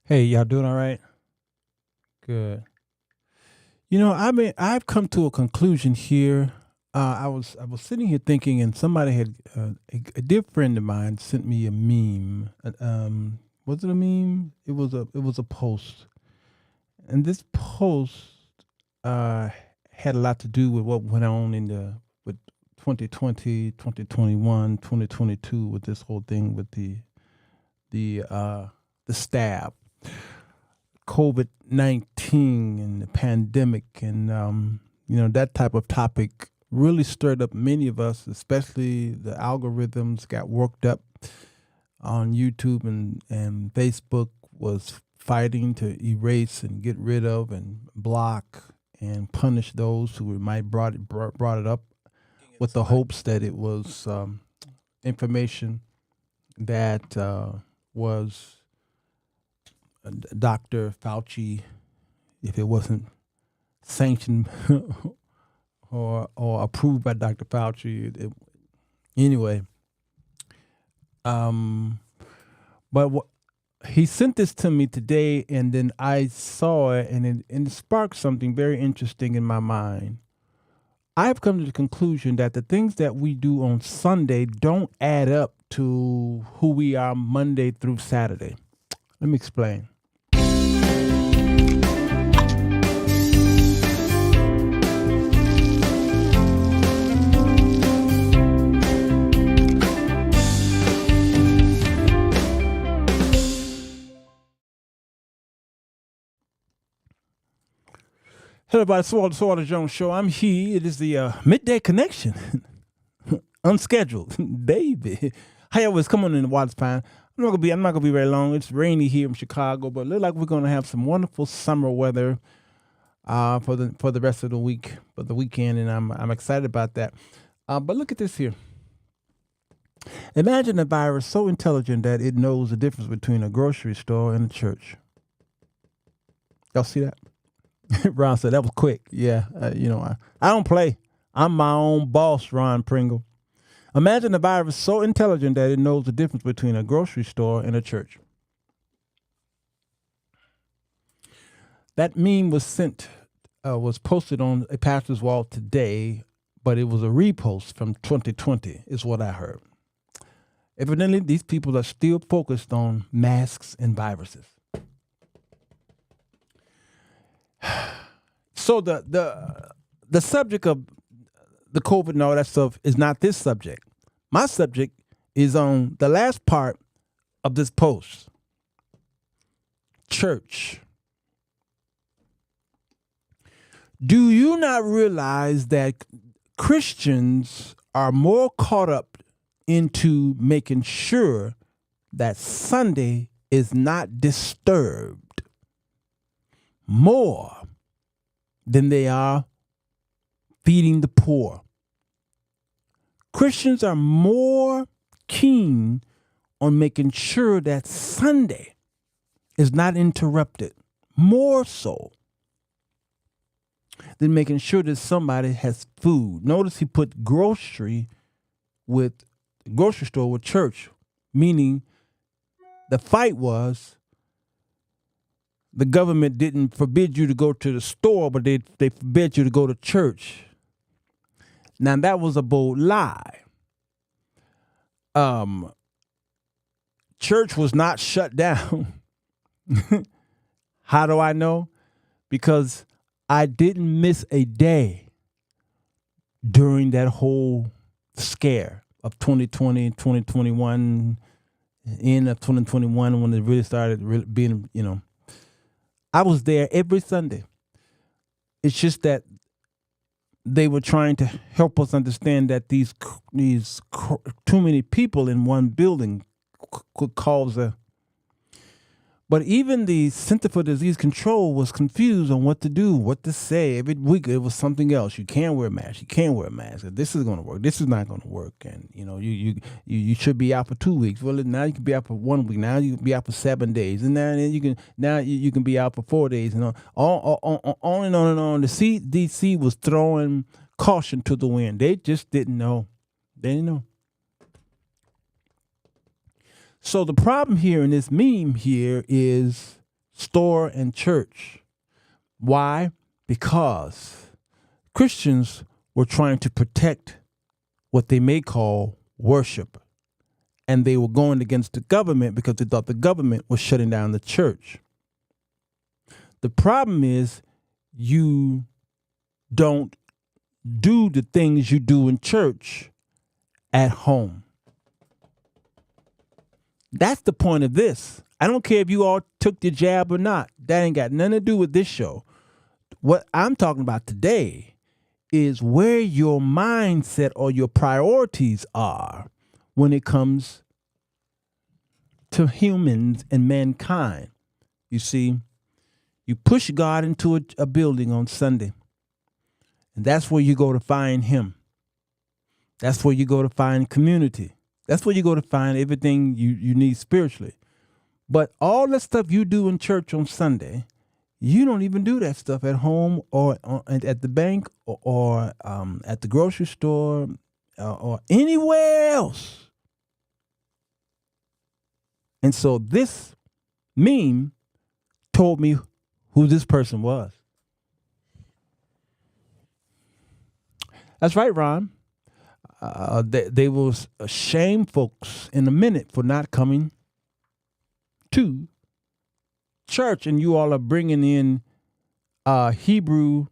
Hey, y'all doing all right? Good. I've come to a conclusion here. I was sitting here thinking, and somebody had a dear friend of mine sent me a meme. Was it a meme? It was a post, and this post uh, had a lot to do with what went on in the with 2020, 2021, 2022 with this whole thing with the stab. COVID-19 and the pandemic, and that type of topic really stirred up many of us, especially the algorithms got worked up on YouTube, and Facebook was fighting to erase and get rid of and block and punish those who might brought it up with the hopes that it was information that was Dr. Fauci, if it wasn't sanctioned or approved by Dr. Fauci. Anyway, but he sent this to me today, and then I saw it, and it sparked something very interesting in my mind. I've come to the conclusion that the things that we do on Sunday don't add up to who we are Monday through Saturday. Let me explain. Hello, everybody. Sirwalterj Jones Show. I'm here. It is the midday connection. Unscheduled, baby. Hey, always come on in the water's fine. I'm not gonna be very long. It's rainy here in Chicago, but it looks like we're gonna have some wonderful summer weather for the rest of the week, for the weekend, and I'm excited about that. But look at this here. Imagine a virus so intelligent that it knows the difference between a grocery store and a church. Y'all see that? Ron said that was quick. Yeah, I don't play. I'm my own boss, Ron Pringle. Imagine a virus so intelligent that it knows the difference between a grocery store and a church. That meme was posted on a pastor's wall today, but it was a repost from 2020, is what I heard. Evidently, these people are still focused on masks and viruses. So the subject of the COVID and all that stuff is not this subject. My subject is on the last part of this post. Church. Do you not realize that Christians are more caught up into making sure that Sunday is not disturbed more than they are feeding the poor? Christians are more keen on making sure that Sunday is not interrupted, more so than making sure that somebody has food. Notice he put grocery store with church, meaning the fight was the government didn't forbid you to go to the store, but they forbid you to go to church. Now, that was a bold lie. Church was not shut down. How do I know? Because I didn't miss a day during that whole scare of 2020, 2021, end of 2021, when it really started being, I was there every Sunday. It's just that they were trying to help us understand that these too many people in one building could cause a. But even the Center for Disease Control was confused on what to do, what to say. Every week it was something else. You can't wear a mask. You can't wear a mask. This is going to work. This is not going to work. And you should be out for 2 weeks. Well, now you can be out for 1 week. Now you can be out for 7 days, and then you can be out for 4 days, and on and on and on. The CDC was throwing caution to the wind. They just didn't know. They didn't know. So the problem here in this meme here is store and church. Why? Because Christians were trying to protect what they may call worship. And they were going against the government because they thought the government was shutting down the church. The problem is you don't do the things you do in church at home. That's the point of this. I don't care if you all took the jab or not. That ain't got nothing to do with this show. What I'm talking about today is where your mindset or your priorities are when it comes to humans and mankind. You see, you push God into a building on Sunday, and that's where you go to find him. That's where you go to find community. That's where you go to find everything you need spiritually. But all the stuff you do in church on Sunday, you don't even do that stuff at home or at the bank or at the grocery store or anywhere else. And so this meme told me who this person was. That's right, Ron. They will shame folks in a minute for not coming to church, and you all are bringing in Hebrew.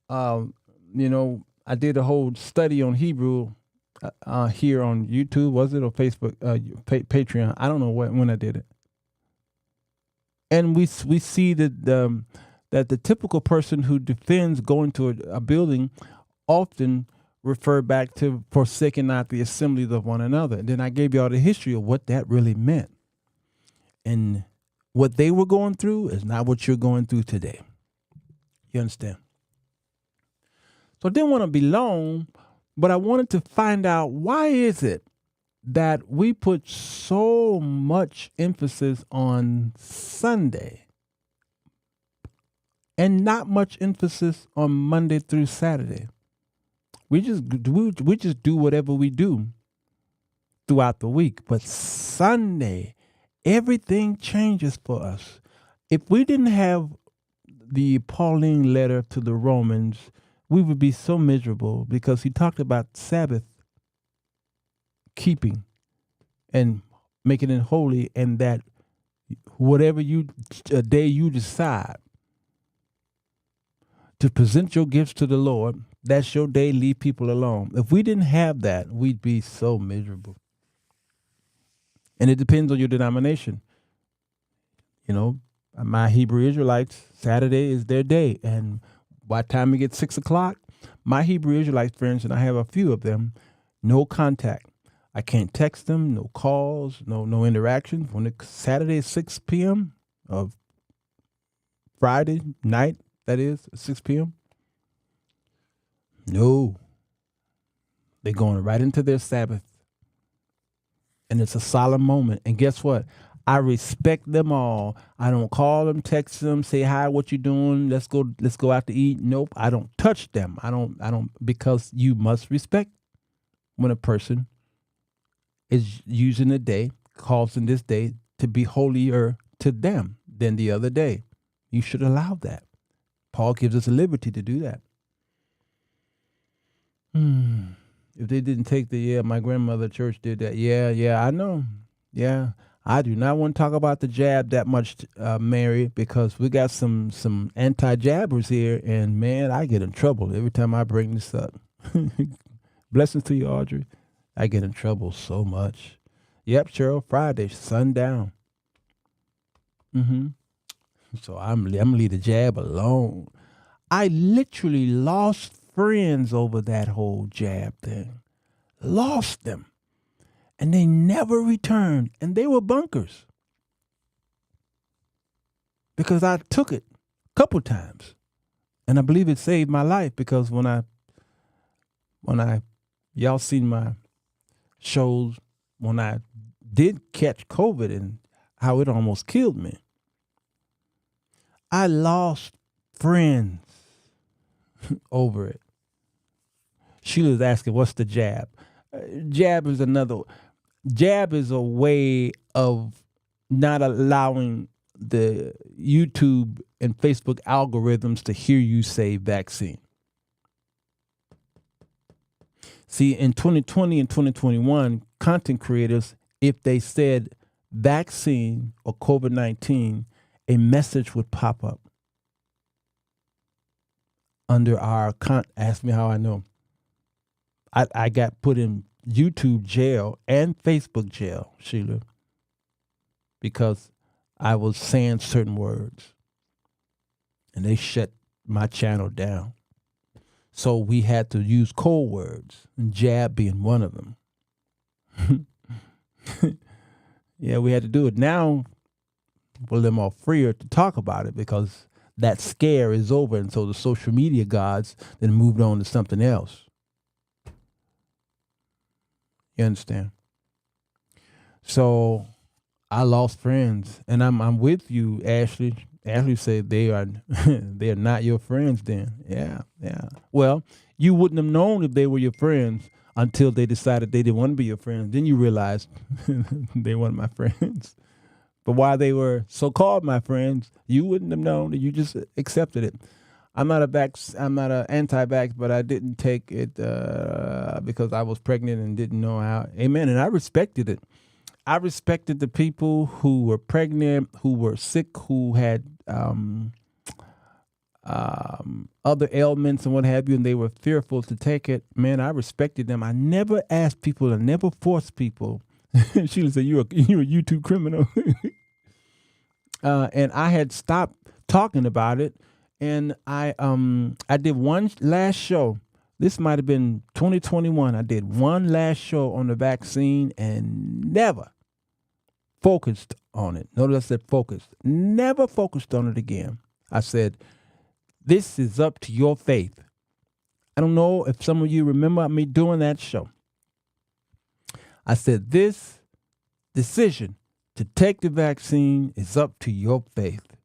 I did a whole study on Hebrew here on YouTube, was it, or Facebook, Patreon? I don't know when I did it, and we see that the typical person who defends going to a building often refer back to forsaking not the assemblies of one another. And then I gave you all the history of what that really meant. And what they were going through is not what you're going through today. You understand? So I didn't want to be long, but I wanted to find out, why is it that we put so much emphasis on Sunday and not much emphasis on Monday through Saturday? We just do whatever we do throughout the week. But Sunday, everything changes for us. If we didn't have the Pauline letter to the Romans, we would be so miserable, because he talked about Sabbath keeping and making it holy, and that whatever day you decide to present your gifts to the Lord, that's your day. Leave people alone. If we didn't have that, we'd be so miserable. And it depends on your denomination. You know, my Hebrew Israelites, Saturday is their day. And by the time it gets 6 o'clock, my Hebrew Israelite friends, and I have a few of them, no contact. I can't text them, no calls, no interactions. When it's Saturday at 6 p.m. of Friday night, that is, 6 p.m., no. They're going right into their Sabbath. And it's a solemn moment. And guess what? I respect them all. I don't call them, text them, say hi, what you doing? Let's go out to eat. Nope. I don't touch them. I don't, because you must respect when a person is using a day, causing this day to be holier to them than the other day. You should allow that. Paul gives us a liberty to do that. If they didn't take my grandmother church did that. Yeah, I know. Yeah, I do not want to talk about the jab that much, Mary, because we got some anti-jabbers here, and man, I get in trouble every time I bring this up. Blessings to you, Audrey. I get in trouble so much. Yep, Cheryl, Friday, sundown. So I'm gonna leave the jab alone. I literally lost friends over that whole jab thing. Lost them. And they never returned. And they were bunkers. Because I took it a couple times. And I believe it saved my life, because when I y'all seen my shows when I did catch COVID and how it almost killed me. I lost friends over it. Sheila's asking, what's the jab? Jab is a way of not allowing the YouTube and Facebook algorithms to hear you say vaccine. See, in 2020 and 2021, content creators, if they said vaccine or COVID-19, a message would pop up under our ask me how I know. I got put in YouTube jail and Facebook jail, Sheila, because I was saying certain words. And they shut my channel down. So we had to use code words, and jab being one of them. Yeah, we had to do it. Now, well, they're more freer to talk about it because that scare is over. And so the social media gods then moved on to something else. You understand? So I lost friends, and I'm with you, Ashley. Ashley said they are not your friends then. Yeah. Well, you wouldn't have known if they were your friends until they decided they didn't want to be your friends. Then you realized they weren't my friends. But while they were so-called my friends, you wouldn't have known. You just accepted it. I'm not an anti-vax, but I didn't take it because I was pregnant and didn't know how. Amen. And I respected it. I respected the people who were pregnant, who were sick, who had other ailments and what have you, and they were fearful to take it. Man, I respected them. I never asked people, I never forced people. Sheila said, you're a YouTube criminal. And I had stopped talking about it, and I did one last show. This might have been 2021. I did one last show on the vaccine and never focused on it. Notice I said focused. Never focused on it again. I said, this is up to your faith. I don't know if some of you remember me doing that show. I said, this decision to take the vaccine is up to your faith.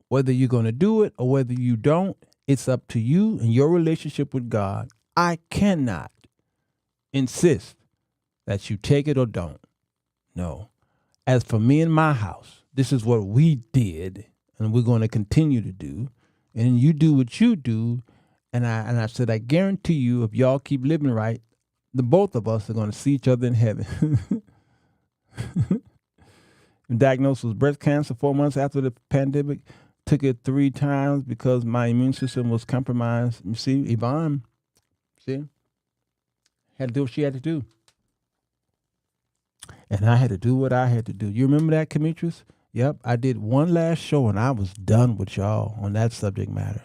Whether you're going to do it or whether you don't, it's up to you and your relationship with God. I cannot insist that you take it or don't. No. As for me and my house, this is what we did, and we're going to continue to do. And you do what you do. And I said, I guarantee you, if y'all keep living right, the both of us are going to see each other in heaven. Diagnosed with breast cancer 4 months after the pandemic. Took it 3 times because my immune system was compromised. You see, Yvonne, had to do what she had to do. And I had to do what I had to do. You remember that, Demetrius? Yep, I did one last show and I was done with y'all on that subject matter.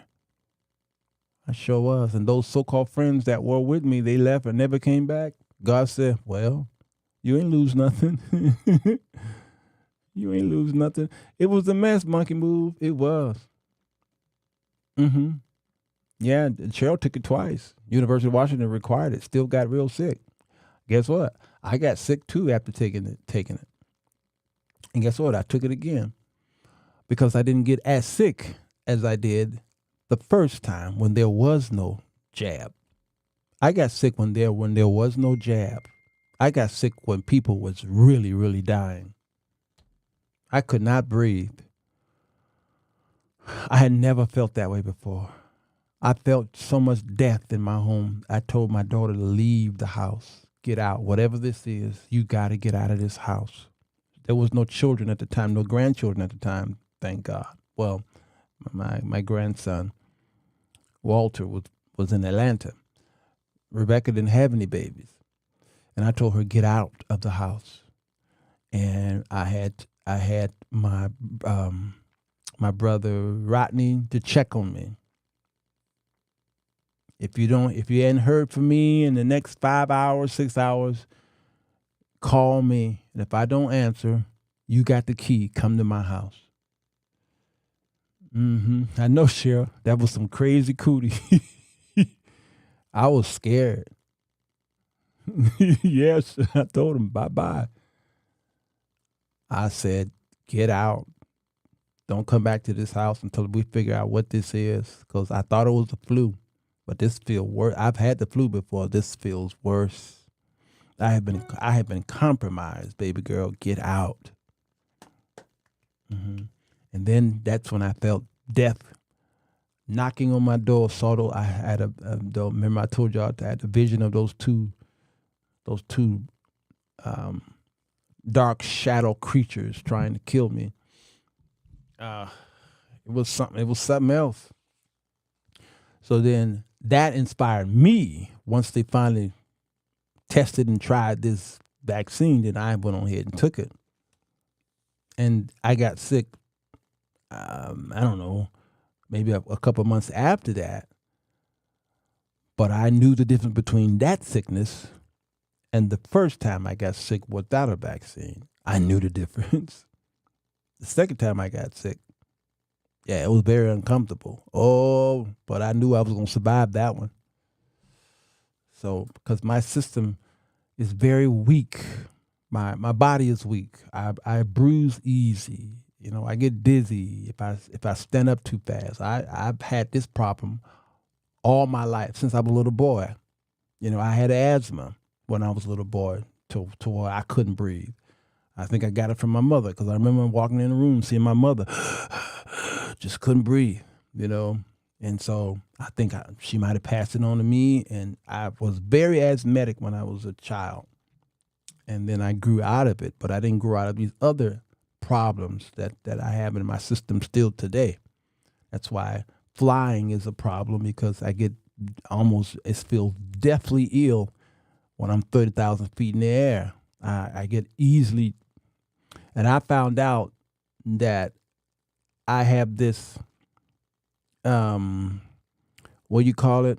I sure was. And those so-called friends that were with me, they left and never came back. God said, well, you ain't lose nothing. You ain't lose nothing. It was a mess, monkey move. It was. Yeah, Cheryl took it twice. University of Washington required it. Still got real sick. Guess what? I got sick too after taking it. And guess what? I took it again because I didn't get as sick as I did the first time when there was no jab. I got sick when there was no jab. I got sick when people was really, really dying. I could not breathe. I had never felt that way before. I felt so much death in my home. I told my daughter to leave the house, get out. Whatever this is, you got to get out of this house. There was no children at the time, no grandchildren at the time, thank God. Well, my grandson, Walter, was in Atlanta. Rebecca didn't have any babies. And I told her, get out of the house. And I had my brother Rodney to check on me. If you hadn't heard from me in the next 5 hours, 6 hours, call me. And if I don't answer, you got the key. Come to my house. I know, Cheryl. That was some crazy cootie. I was scared. Yes, I told him bye-bye. I said, get out. Don't come back to this house until we figure out what this is. Because I thought it was the flu. But this feels worse. I've had the flu before. This feels worse. I have been compromised, baby girl. Get out. And then that's when I felt death knocking on my door. I had remember I told y'all I had a vision of those two dark shadow creatures trying to kill me. It was something else. So then that inspired me. Once they finally tested and tried this vaccine, then I went on ahead and took it. And I got sick, I don't know, maybe a couple months after that. But I knew the difference between that sickness and the first time I got sick without a vaccine. I knew the difference. The second time I got sick, yeah, it was very uncomfortable. Oh, but I knew I was going to survive that one. So, because my system is very weak. My body is weak. I bruise easy. You know, I get dizzy if I stand up too fast. I've had this problem all my life since I was a little boy. You know, I had asthma when I was a little boy to where I couldn't breathe. I think I got it from my mother because I remember walking in the room seeing my mother just couldn't breathe, you know. And so I think she might have passed it on to me. And I was very asthmatic when I was a child. And then I grew out of it, but I didn't grow out of these other problems that I have in my system still today. That's why flying is a problem, because I get feel deathly ill when I'm 30,000 feet in the air. I get easily, and I found out that I have this, what do you call it?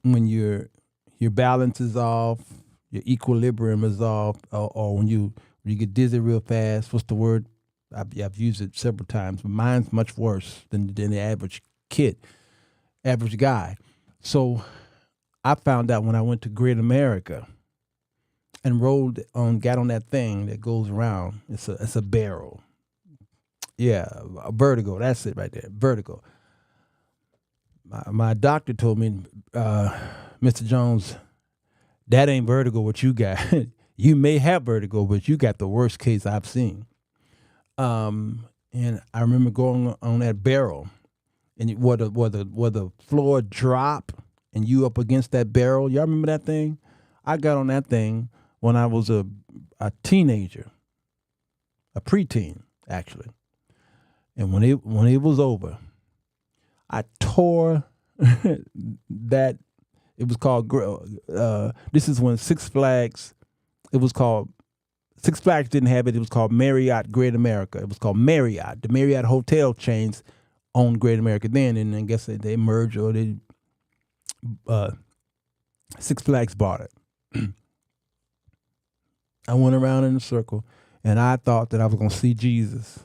When your balance is off, your equilibrium is off, or when you get dizzy real fast. What's the word? I've used it several times, but mine's much worse than the average guy. So I found out when I went to Great America and got on that thing that goes around. It's a barrel. Yeah, a vertigo. That's it right there. Vertigo. My doctor told me, Mr. Jones, that ain't vertigo what you got. You may have vertigo, but you got the worst case I've seen. And I remember going on that barrel, and where the floor drop and you up against that barrel. Y'all remember that thing? I got on that thing when I was a teenager, a preteen actually. And when it was over, I tore that. It was called. This is when Six Flags. It was called. Six Flags didn't have it. It was called Marriott Great America. It was called Marriott. The Marriott hotel chains owned Great America then, and I guess they merged, or they Six Flags bought it. I went around in a circle, and I thought that I was going to see Jesus.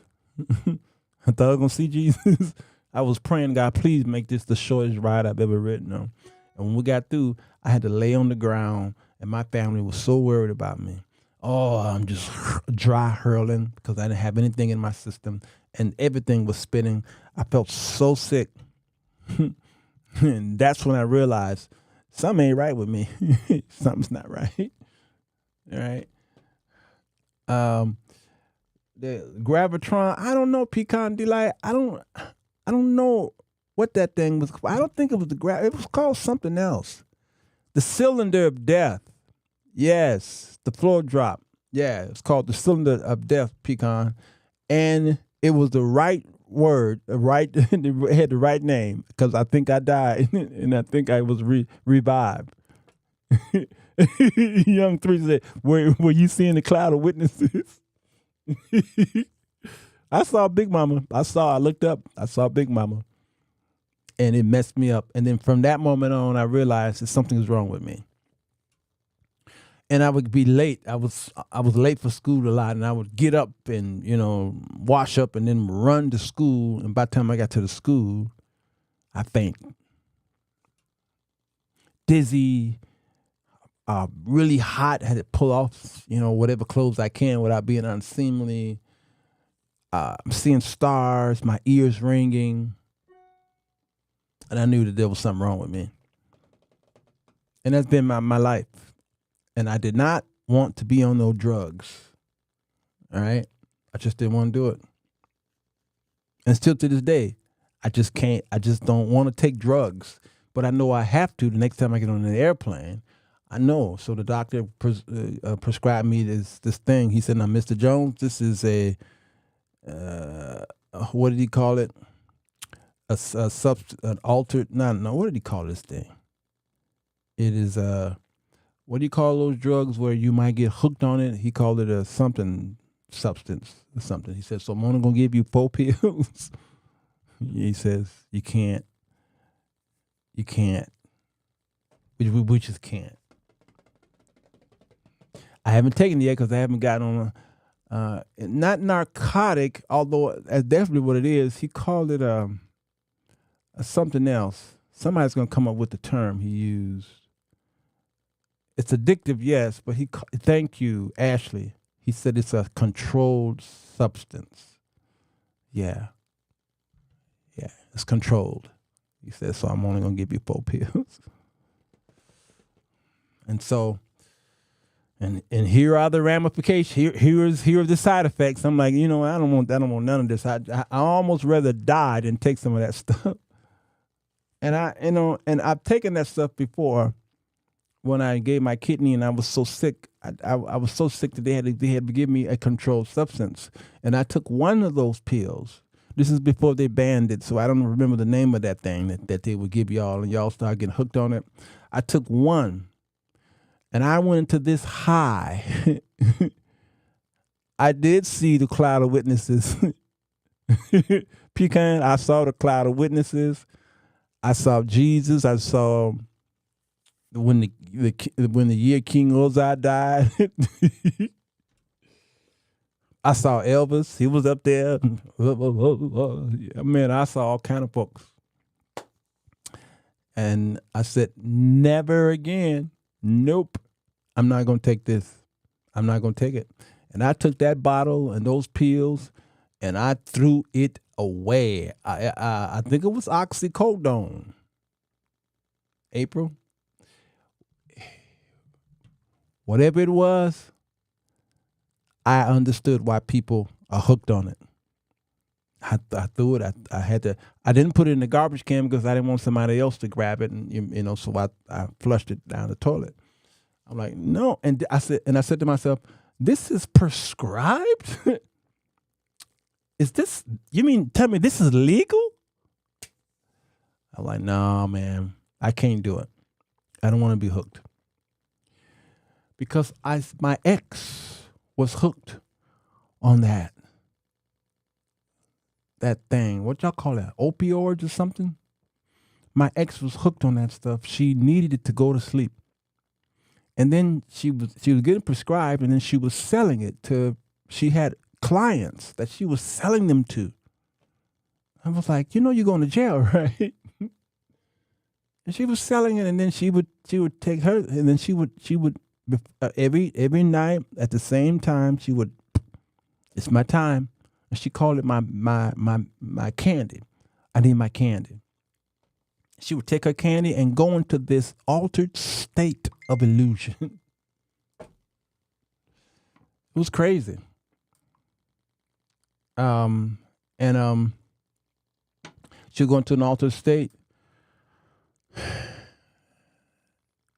I thought I was going to see Jesus. I was praying, God, please make this the shortest ride I've ever ridden on. And when we got through, I had to lay on the ground, and my family was so worried about me. Oh, I'm just dry hurling because I didn't have anything in my system, and everything was spinning. I felt so sick. And that's when I realized something ain't right with me. Something's not right. All right. The Gravitron, I don't know, Pecan Delight. I don't know what that thing was. I don't think it was it was called something else. The Cylinder of Death. Yes, the floor drop. Yeah, it's called the Cylinder of Death, Pecan. And it was the right word, it had the right name, because I think I died and I think I was revived. Young Three said, were you seeing the cloud of witnesses? I saw Big Mama. I looked up. I saw Big Mama. And it messed me up. And then from that moment on, I realized that something was wrong with me. And I would be late. I was late for school a lot, and I would get up and, wash up and then run to school. And by the time I got to the school, I faint. Dizzy, really hot. I had to pull off, whatever clothes I can without being unseemly. I'm seeing stars, my ears ringing. And I knew that there was something wrong with me. And that's been my life. And I did not want to be on no drugs. All right? I just didn't want to do it. And still to this day, I just can't. I just don't want to take drugs. But I know I have to the next time I get on an airplane. I know. So the doctor prescribed me this thing. He said, "Now, Mr. Jones, this is a what did he call it? An altered. No. What did he call this thing? It is what do you call those drugs where you might get hooked on it? He called it a something substance or something. He said, so I'm only gonna give you 4 pills. He says you can't. We just can't. I haven't taken it yet because I haven't gotten on not narcotic, although that's definitely what it is. He called it a something else. Somebody's gonna come up with the term he used. It's addictive, yes, but thank you, Ashley. He said it's a controlled substance. Yeah, it's controlled. He said, so I'm only gonna give you 4 pills. And so, and here are the ramifications. Here are the side effects. I'm like, I don't want none of this. I almost rather die than take some of that stuff. And I've taken that stuff before. When I gave my kidney and I was so sick, I was so sick that they had to give me a controlled substance. And I took one of those pills. This is before they banned it, so I don't remember the name of that thing that they would give y'all, and y'all start getting hooked on it. I took one, and I went into this high. I did see the cloud of witnesses. Pecan, I saw the cloud of witnesses. I saw Jesus. I saw when the year King Uzziah died. I saw Elvis. He was up there. Man, I saw all kind of folks. And I said, never again. Nope. I'm not going to take this. I'm not going to take it. And I took that bottle and those pills and I threw it away. I think it was oxycodone. April. Whatever it was, I understood why people are hooked on it. I threw it. I had to. I didn't put it in the garbage can because I didn't want somebody else to grab it, and so I flushed it down the toilet. I'm like, no, and I said to myself, this is prescribed. Is this? You mean tell me this is legal? I'm like, no, man, I can't do it. I don't want to be hooked because my ex was hooked on that thing. What y'all call that? Opioids or something? My ex was hooked on that stuff. She needed it to go to sleep. And then she was getting prescribed, and then she was selling it to, she had clients that she was selling them to. I was like, you're going to jail, right? And she was selling it, and then she would take her, and then she would every night at the same time, she would, it's my time. And she called it my candy. I need my candy. She would take her candy and go into this altered state of illusion. It was crazy. She would go into an altered state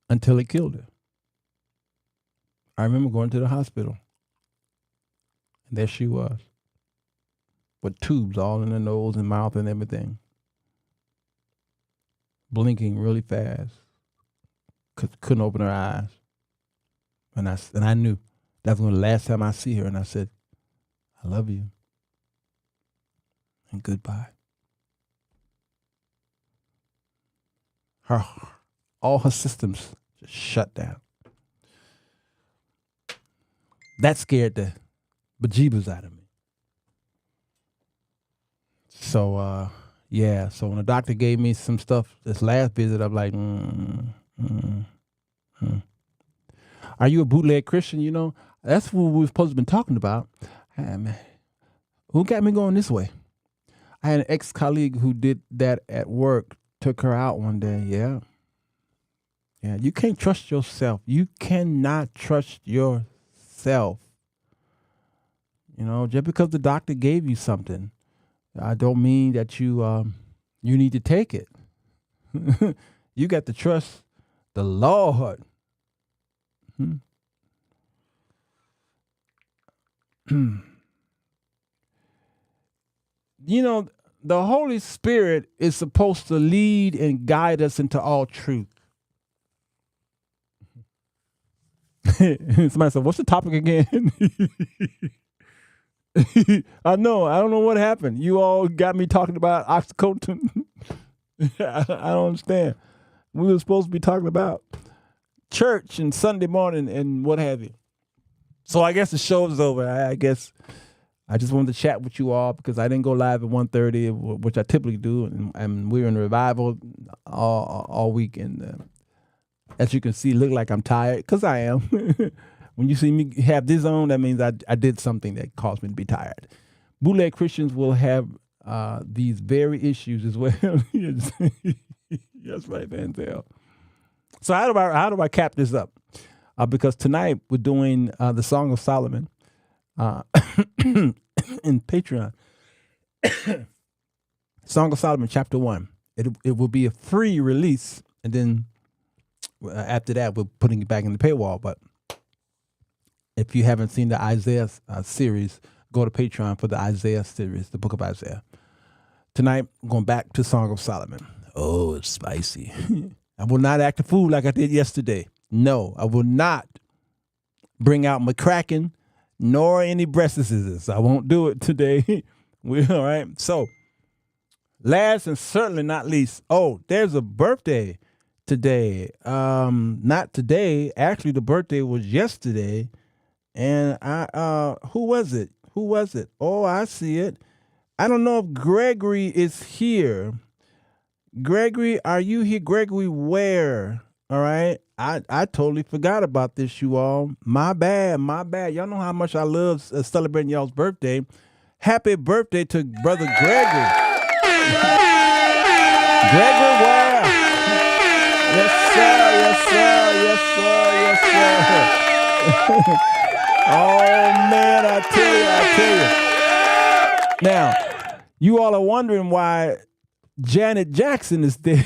until it killed her. I remember going to the hospital. And there she was. With tubes all in her nose and mouth and everything. Blinking really fast. Couldn't open her eyes. And I knew that was the last time I see her. And I said, I love you. And goodbye. All her systems just shut down. That scared the bejeebers out of me. So, so when the doctor gave me some stuff this last visit, I'm like, Are you a bootleg Christian? That's what we're supposed to be talking about. Man, who got me going this way? I had an ex-colleague who did that at work, took her out one day. Yeah, you can't trust yourself. You cannot trust yourself. Just because the doctor gave you something, I don't mean that you need to take it. You got to trust the Lord. You know, the Holy Spirit is supposed to lead and guide us into all truth. Somebody said, "What's the topic again?" I know. I don't know what happened. You all got me talking about oxycontin. I don't understand. We were supposed to be talking about church and Sunday morning and what have you. So I guess the show is over. I guess I just wanted to chat with you all because I didn't go live at 1:30, which I typically do, and we're in revival all week. And as you can see, look like I'm tired because I am. When you see me have this on, that means I did something that caused me to be tired. Bootleg Christians will have these very issues as well. That's right, Vanzel. So how do I cap this up? Because tonight we're doing the Song of Solomon in Patreon. Song of Solomon, chapter 1. It will be a free release, and then after that we're putting it back in the paywall. But if you haven't seen the Isaiah series, go to Patreon for the Isaiah series, the book of Isaiah. Tonight, I'm going back to Song of Solomon. Oh, it's spicy. I will not act a fool like I did yesterday. No, I will not bring out McCracken nor any breast scissors. I won't do it today. All right. So, last and certainly not least, there's a birthday today. Not today. Actually, the birthday was yesterday. And who was it? Oh, I see it. I don't know if Gregory is here. Gregory, are you here? Gregory, where? All right. I totally forgot about this, you all. My bad. Y'all know how much I love celebrating y'all's birthday. Happy birthday to Brother Gregory. Gregory, where? Yes, sir. Oh, man, I tell you. Now, you all are wondering why Janet Jackson is there.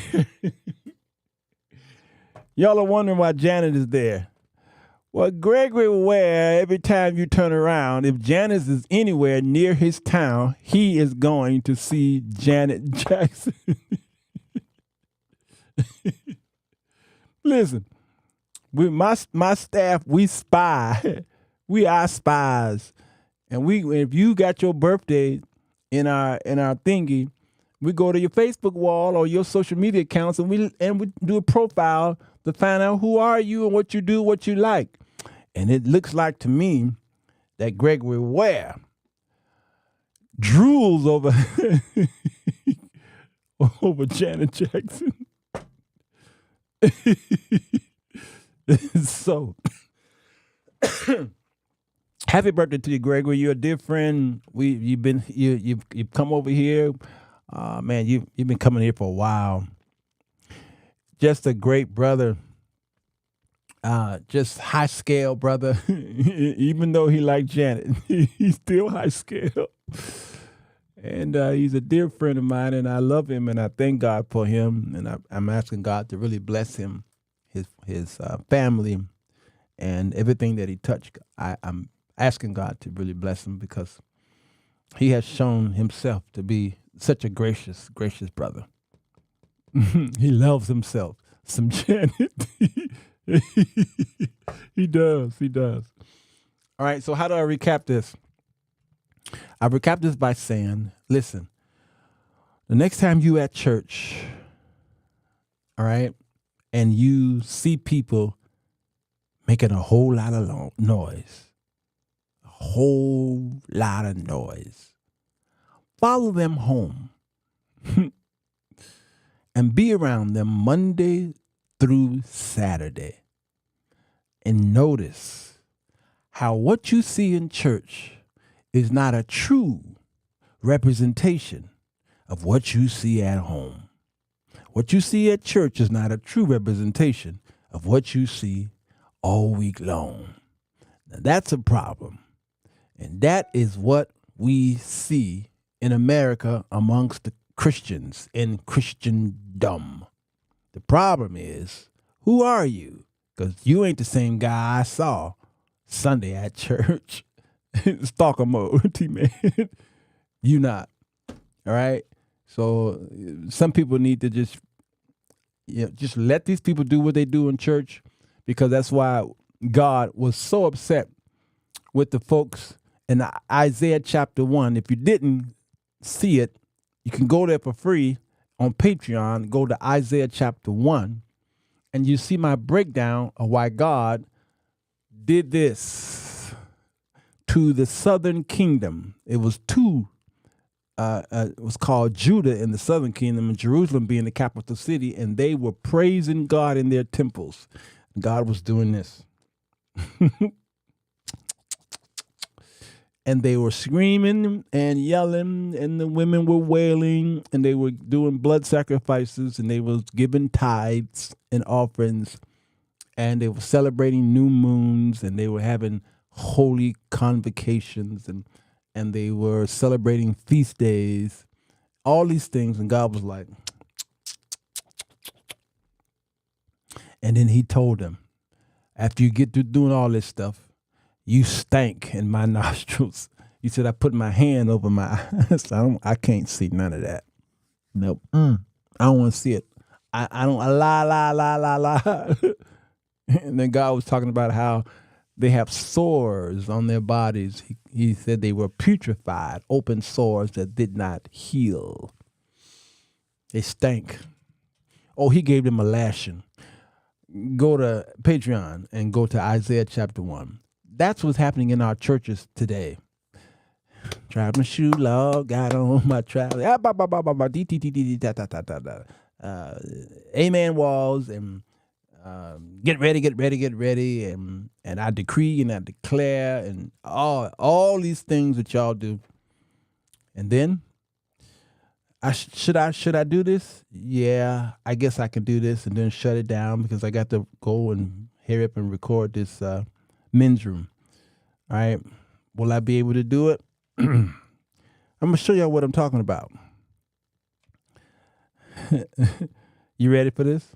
Y'all are wondering why Janet is there. Well, Gregory Ware, every time you turn around, if Janet is anywhere near his town, he is going to see Janet Jackson. Listen, with my staff, we spy. We are spies. And if you got your birthday in our thingy, we go to your Facebook wall or your social media accounts and we do a profile to find out who are you and what you do, what you like. And it looks like to me that Gregory Ware drools over over Janet Jackson. So happy birthday to you, Gregory. You're a dear friend. You've come over here. Man, you've been coming here for a while. Just a great brother. Just high scale brother. Even though he liked Janet, he's still high scale. And he's a dear friend of mine, and I love him, and I thank God for him. And I'm asking God to really bless him, his family, and everything that he touched. I'm asking God to really bless him because he has shown himself to be such a gracious brother. He loves himself some Janet. He does. All right, so how do I recap this? I recap this by saying, listen, the next time you at church, all right, and you see people making a whole lot of noise, follow them home and be around them Monday through Saturday. And notice how what you see in church is not a true representation of what you see at home. What you see at church is not a true representation of what you see all week long. Now, that's a problem. And that is what we see in America amongst the Christians in Christendom. The problem is, who are you? Because you ain't the same guy I saw Sunday at church. Stalker mode, T-Man. You not. All right? So some people need to just let these people do what they do in church, because that's why God was so upset with the folks in Isaiah chapter 1. If you didn't see it, you can go there for free on Patreon. Go to Isaiah chapter 1, and you see my breakdown of why God did this to the southern kingdom. It was it was called Judah in the southern kingdom, and Jerusalem being the capital city, and they were praising God in their temples. God was doing this. And they were screaming and yelling, and the women were wailing, and they were doing blood sacrifices, and they were giving tithes and offerings, and they were celebrating new moons, and they were having holy convocations, and they were celebrating feast days, all these things. And God was like, and then he told them, after you get through doing all this stuff, you stank in my nostrils. He said, I put my hand over my eyes. I can't see none of that. Nope. I don't want to see it. I don't, la. And then God was talking about how they have sores on their bodies. He said they were putrefied, open sores that did not heal. They stank. Oh, he gave them a lashing. Go to Patreon and go to Isaiah chapter 1. That's what's happening in our churches today. Tried my shoe, Lord, got on my travel. Amen walls, and get ready, and I decree and I declare, and all these things that y'all do. And then, should I do this? Yeah, I guess I can do this, and then shut it down, because I got to go and hurry up and record this men's room. All right. Will I be able to do it? I'm gonna show y'all what I'm talking about. You ready for this?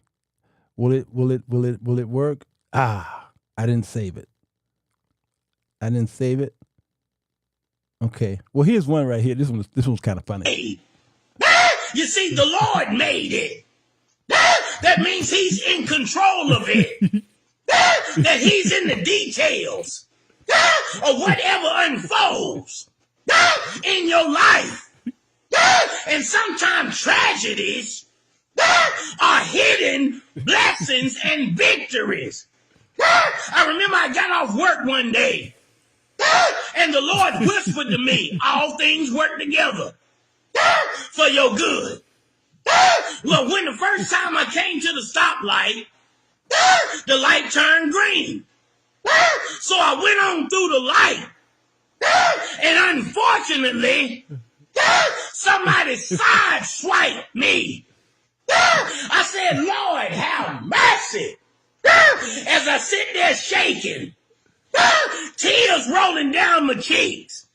Will it work? I didn't save it. Okay. Well, here's one right here. This one's kind of funny. You see, the Lord made it. That means he's in control of it. That he's in the details of whatever unfolds in your life. And sometimes tragedies are hidden blessings and victories. I remember I got off work one day, and the Lord whispered to me, all things work together for your good. Well, when the first time I came to the stoplight, the light turned green. So I went on through the light. And unfortunately, somebody sideswiped me. I said, Lord, have mercy. As I sit there shaking, tears rolling down my cheeks.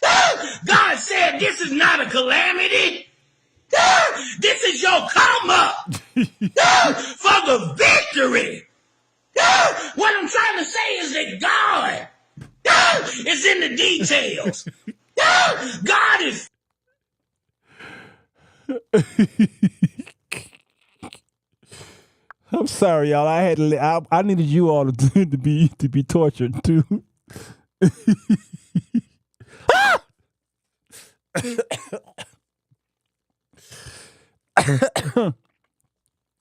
God said, this is not a calamity. This is your come up for the victory. What I'm trying to say is that God is in the details. God is. I'm sorry, y'all. I needed you all to be tortured too.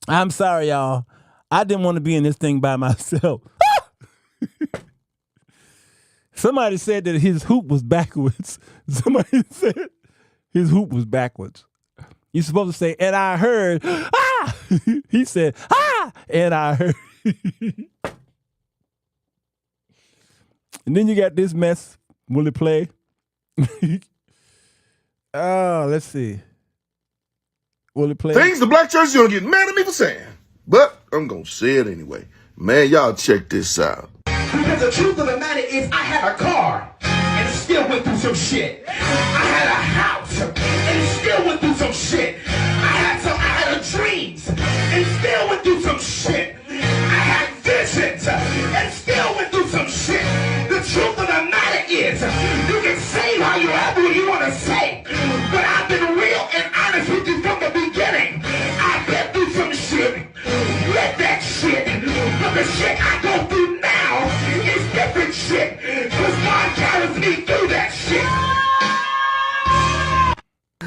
I'm sorry, y'all. I didn't want to be in this thing by myself. Somebody said that his hoop was backwards. Somebody said his hoop was backwards. You're supposed to say, and I heard, ah! He said, ah! And I heard. And then you got this mess. Will it play? Oh, let's see. Will it play? Things the black church is gonna get mad at me for saying, but I'm gonna say it anyway. Man, y'all check this out. Because the truth of the matter is, I had a car and still went through some shit. I had a house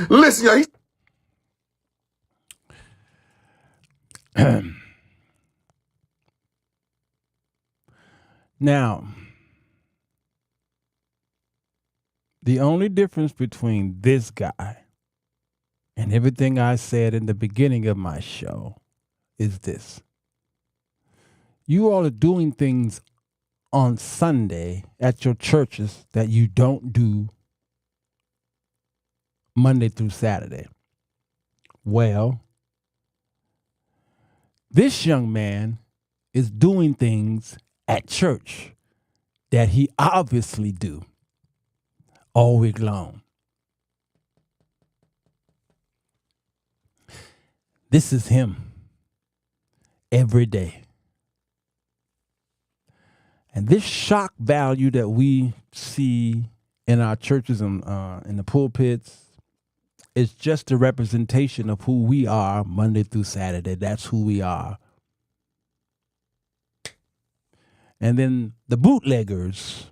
Listen, y'all. Now, the only difference between this guy and everything I said in the beginning of my show is this. You all are doing things on Sunday at your churches that you don't do Monday through Saturday. Well, this young man is doing things at church that he obviously do all week long. This is him every day. And this shock value that we see in our churches and in the pulpits is just a representation of who we are Monday through Saturday. That's who we are. And then the bootleggers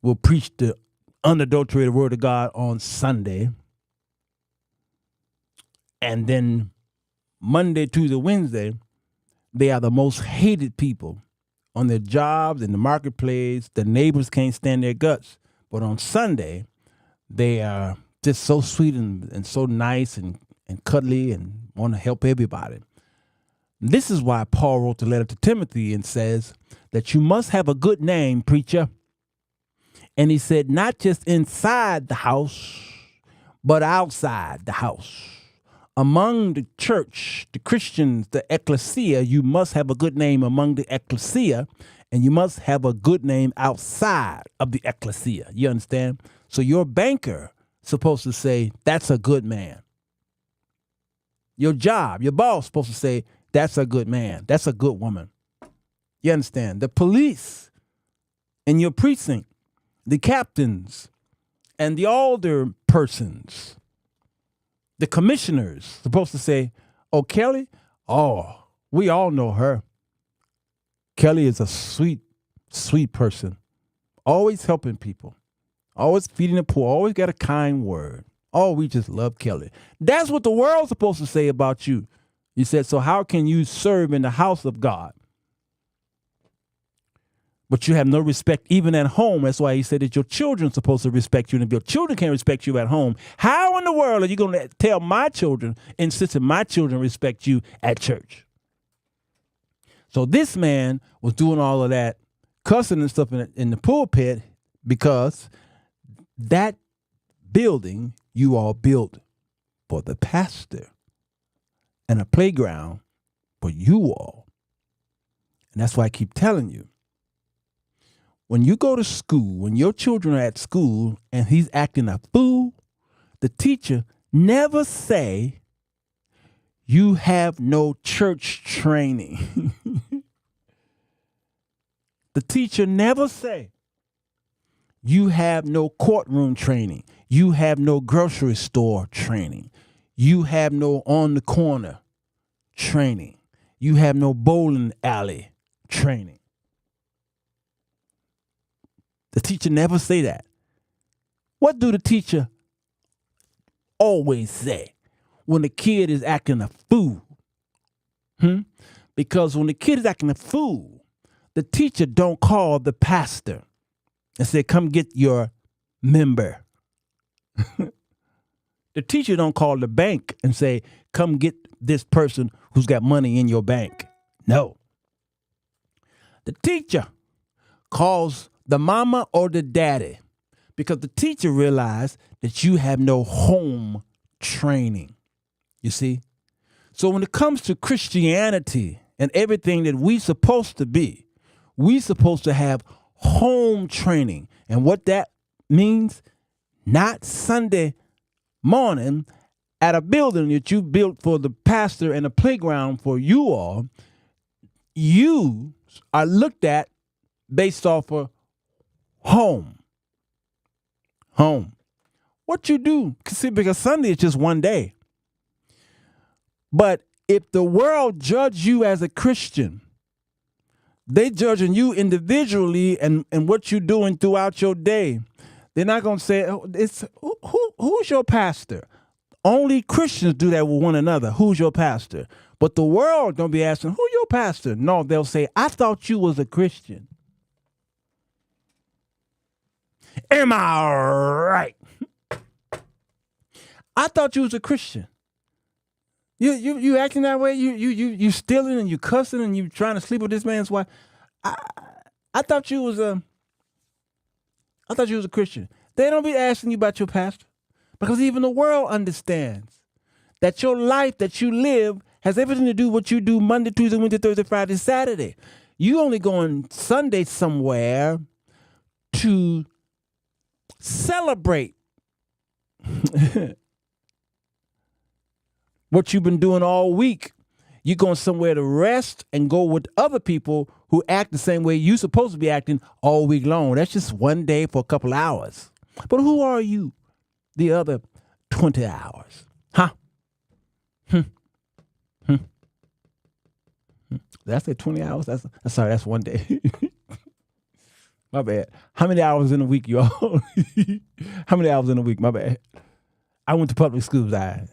will preach the unadulterated word of God on Sunday. And then Monday, Tuesday, Wednesday, they are the most hated people on their jobs, in the marketplace. The neighbors can't stand their guts. But on Sunday, they are just so sweet and so nice and cuddly and want to help everybody. This is why Paul wrote the letter to Timothy and says that you must have a good name, preacher. And he said, not just inside the house, but outside the house. Among the church, the Christians, the ecclesia, you must have a good name among the ecclesia, and you must have a good name outside of the ecclesia. You understand? So your banker is supposed to say, that's a good man. Your job, your boss is supposed to say, that's a good man. That's a good woman. You understand? The police in your precinct, the captains and the alder persons, the commissioners supposed to say, oh, Kelly, oh, we all know her. Kelly is a sweet, sweet person. Always helping people. Always feeding the poor. Always got a kind word. Oh, we just love Kelly. That's what the world's supposed to say about you. You said, so how can you serve in the house of God? But you have no respect even at home. That's why he said that your children are supposed to respect you. And if your children can't respect you at home, how in the world are you going to tell my children, insist that my children respect you at church? So this man was doing all of that, cussing and stuff in the pulpit because that building you all built for the pastor and a playground for you all. And that's why I keep telling you, when you go to school, when your children are at school and he's acting a fool, the teacher never say, you have no church training. The teacher never say, you have no courtroom training. You have no grocery store training. You have no on the corner training. You have no bowling alley training. The teacher never say that. What do the teacher always say when the kid is acting a fool? Because when the kid is acting a fool, the teacher don't call the pastor and say, come get your member. The teacher don't call the bank and say, come get this person who's got money in your bank. No. The teacher calls the mama or the daddy, because the teacher realized that you have no home training. You see? So when it comes to Christianity and everything that we supposed to be, we supposed to have home training. And what that means, not Sunday morning at a building that you built for the pastor and a playground for you all. You are looked at based off of home. What you do, see, because Sunday is just one day. But if the world judge you as a Christian, they judging you individually and what you're doing throughout your day. They're not going to say, oh, it's who's your pastor? Only Christians do that with one another. Who's your pastor? But the world don't be asking, who your pastor? No, they'll say, I thought you was a Christian. Am I right? I thought you was a Christian. You acting that way? You stealing and you cussing and you trying to sleep with this man's wife? I thought you was a Christian. They don't be asking you about your pastor. Because even the world understands that your life that you live has everything to do with what you do Monday, Tuesday, Wednesday, Thursday, Friday, Saturday. You only go on Sunday somewhere to celebrate what you've been doing all week. You're going somewhere to rest and go with other people who act the same way you're supposed to be acting all week long. That's just one day for a couple hours. But who are you the other 20 hours? Huh? Did I say 20 hours? That's one day. My bad. How many hours in a week, y'all? How many hours in a week? My bad. I went to public schools. And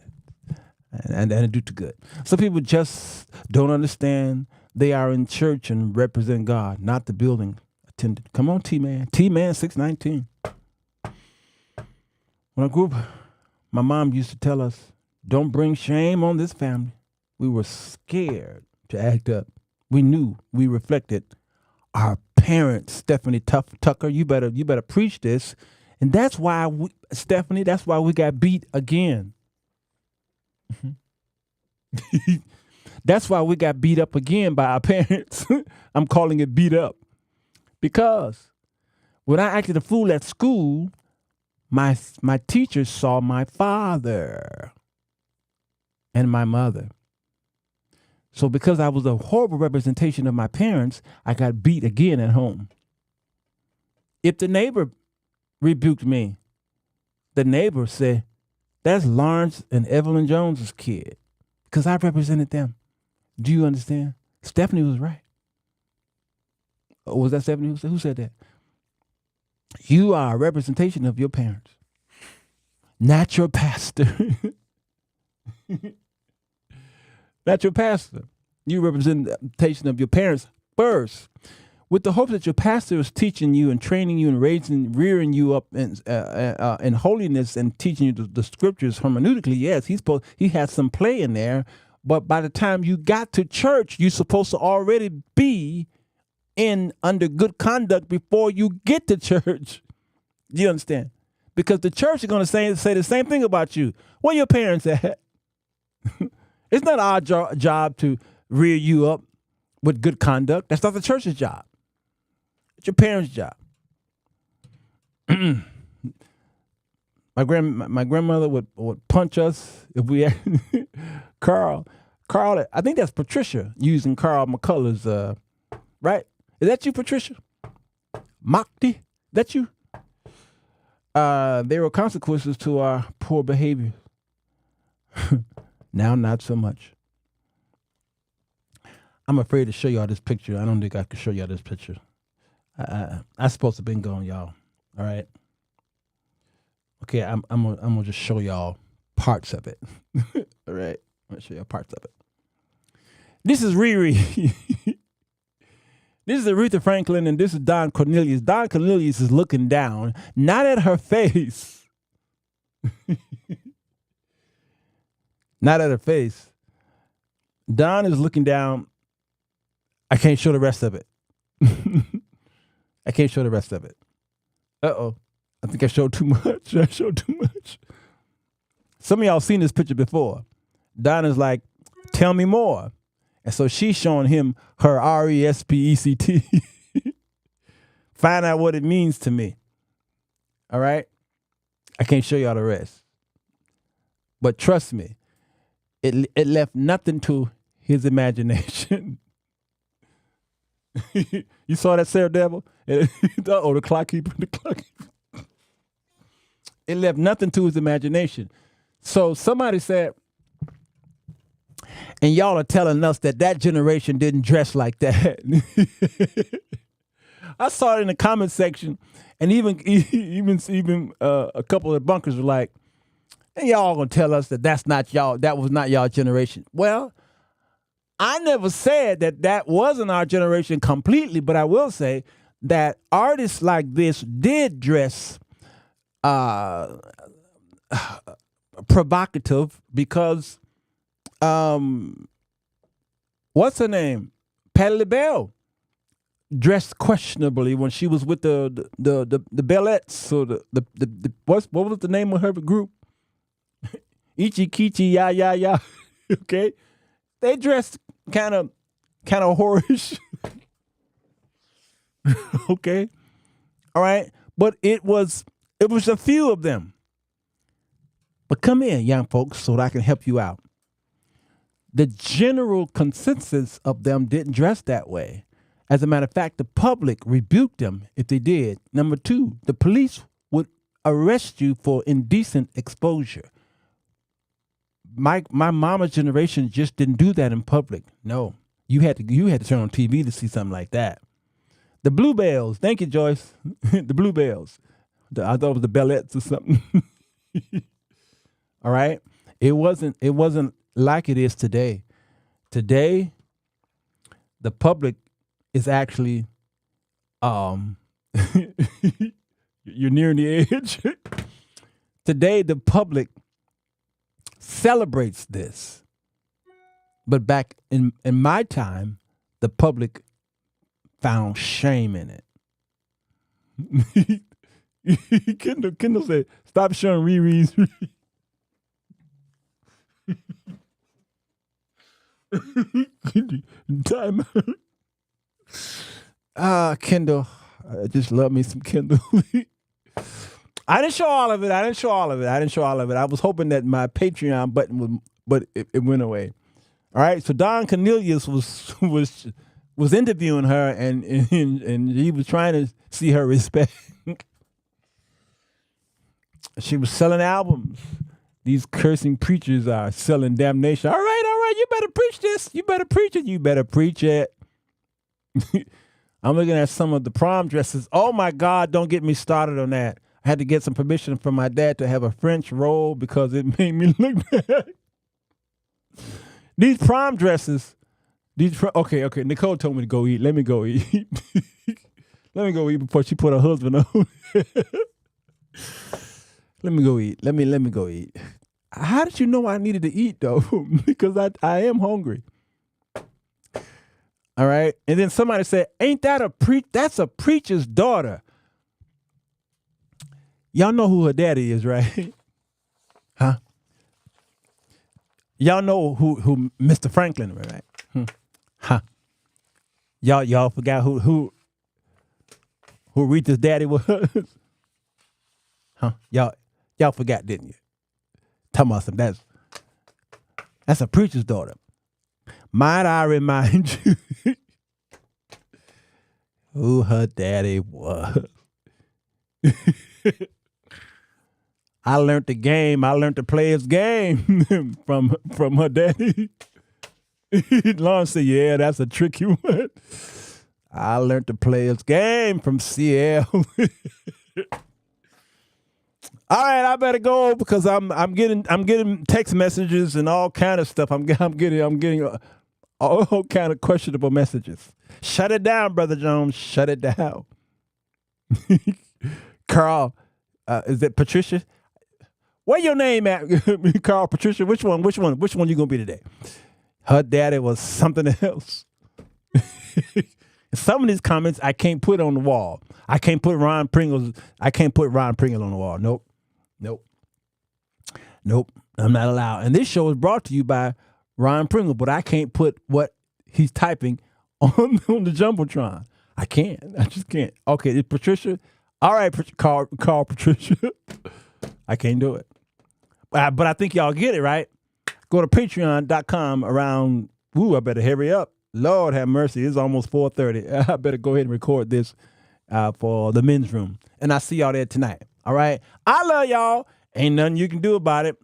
I didn't do too good. Some people just don't understand they are in church and represent God, not the building attendant. Come on, T-Man. T-Man 619. When I grew up, my mom used to tell us, don't bring shame on this family. We were scared to act up. We knew we reflected our parents. Stephanie Tucker, you better preach this. And that's why, Stephanie, that's why we got beat again. That's why we got beat up again by our parents. I'm calling it beat up. Because when I acted a fool at school, my teachers saw my father and my mother. So because I was a horrible representation of my parents, I got beat again at home. If the neighbor rebuked me, the neighbor said, that's Lawrence and Evelyn Jones's kid. Because I represented them. Do you understand? Stephanie was right. Or was that Stephanie? Who said that? You are a representation of your parents, not your pastor. Not your pastor. You representation of your parents first, with the hope that your pastor is teaching you and training you and rearing you up in holiness and teaching you the scriptures hermeneutically. Yes, he has some play in there, but by the time you got to church, you're supposed to already be under good conduct before you get to church. Do you understand? Because the church is going to say the same thing about you. Where your parents at? It's not our job to rear you up with good conduct. That's not the church's job. It's your parents' job. My grandmother would punch us if we had Carl, I think that's Patricia using Carl McCullough's, right? Is that you, Patricia? Makti? That you? There were consequences to our poor behavior. Now, not so much. I'm afraid to show y'all this picture. I don't think I can show y'all this picture. I'm supposed to been gone, y'all. All right. Okay, I'm gonna just show y'all parts of it. All right, I'm gonna show y'all parts of it. This is Riri. This is Aretha Franklin, and this is Don Cornelius. Don Cornelius is looking down, not at her face. Not at her face. Don is looking down. I can't show the rest of it. I can't show the rest of it. Uh-oh. I think I showed too much. I showed too much. Some of y'all seen this picture before. Don is like, tell me more. And so she's showing him her RESPECT. Find out what it means to me. All right? I can't show y'all the rest. But trust me, it left nothing to his imagination. You saw that, Sarah Devil? Oh, the clock keeper. It left nothing to his imagination. So somebody said, and y'all are telling us that generation didn't dress like that. I saw it in the comment section, and even a couple of bunkers were like, And y'all gonna tell us that that's not y'all, that was not y'all generation. Well, I never said that that wasn't our generation completely, but I will say that artists like this did dress provocative because what's her name? Patti LaBelle dressed questionably when she was with the Bellettes. So the what was the name of her group? Ichi Kichi Ya Ya Ya. Okay, they dressed kind of whorish. Okay, all right, but it was a few of them. But come in, young folks, so that I can help you out. The general consensus of them didn't dress that way. As a matter of fact, the public rebuked them if they did. Number two, the police would arrest you for indecent exposure. My mama's generation just didn't do that in public. No, you had to turn on TV to see something like that. The Bluebells, thank you, Joyce. The Bluebells. I thought it was the Bellettes or something. All right, it wasn't like it is today. Today, the public is actually, you're nearing the edge. Today, the public celebrates this. But back in my time, the public found shame in it. Kendall said, stop showing rereads. Time. Kendall. I just love me some Kendall. I didn't show all of it. I was hoping that my Patreon button would, but it went away. All right. So Don Cornelius was interviewing her and he was trying to see her respect. She was selling albums. These cursing preachers are selling damnation. All right, you better preach this. You better preach it. You better preach it. I'm looking at some of the prom dresses. Oh my God, don't get me started on that. I had to get some permission from my dad to have a French roll because it made me look bad. These prom dresses, okay, Nicole told me to go eat. Let me go eat. Let me go eat before she put her husband on. Let me go eat. Let me go eat. How did you know I needed to eat though? Because I am hungry. All right. And then somebody said, ain't that that's a preacher's daughter. Y'all know who her daddy is, right? Huh? Y'all know who Mr. Franklin, right? Huh? Y'all forgot who Rita's daddy was? Huh? Y'all forgot, didn't you? Talking about some that's a preacher's daughter. Might I remind you who her daddy was? I learned the game. I learned to play his game from her daddy. Lawrence said, yeah, that's a tricky one. I learned to play his game from CL. All right, I better go because I'm getting text messages and all kind of stuff. I'm getting all kind of questionable messages. Shut it down, Brother Jones. Shut it down. Carl, is it Patricia? Where your name at, Carl? Patricia? Which one you gonna be today? Her daddy was something else. Some of these comments I can't put on the wall. I can't put Ron Pringle on the wall. Nope. I'm not allowed. And this show is brought to you by Ron Pringle, but I can't put what he's typing on the Jumbotron. I just can't. Okay, it's Patricia. All right, call Patricia. I can't do it. But I think y'all get it, right? Go to patreon.com around, I better hurry up. Lord have mercy, it's almost 4:30. I better go ahead and record this for the men's room. And I'll see y'all there tonight, all right? I love y'all. Ain't nothing you can do about it.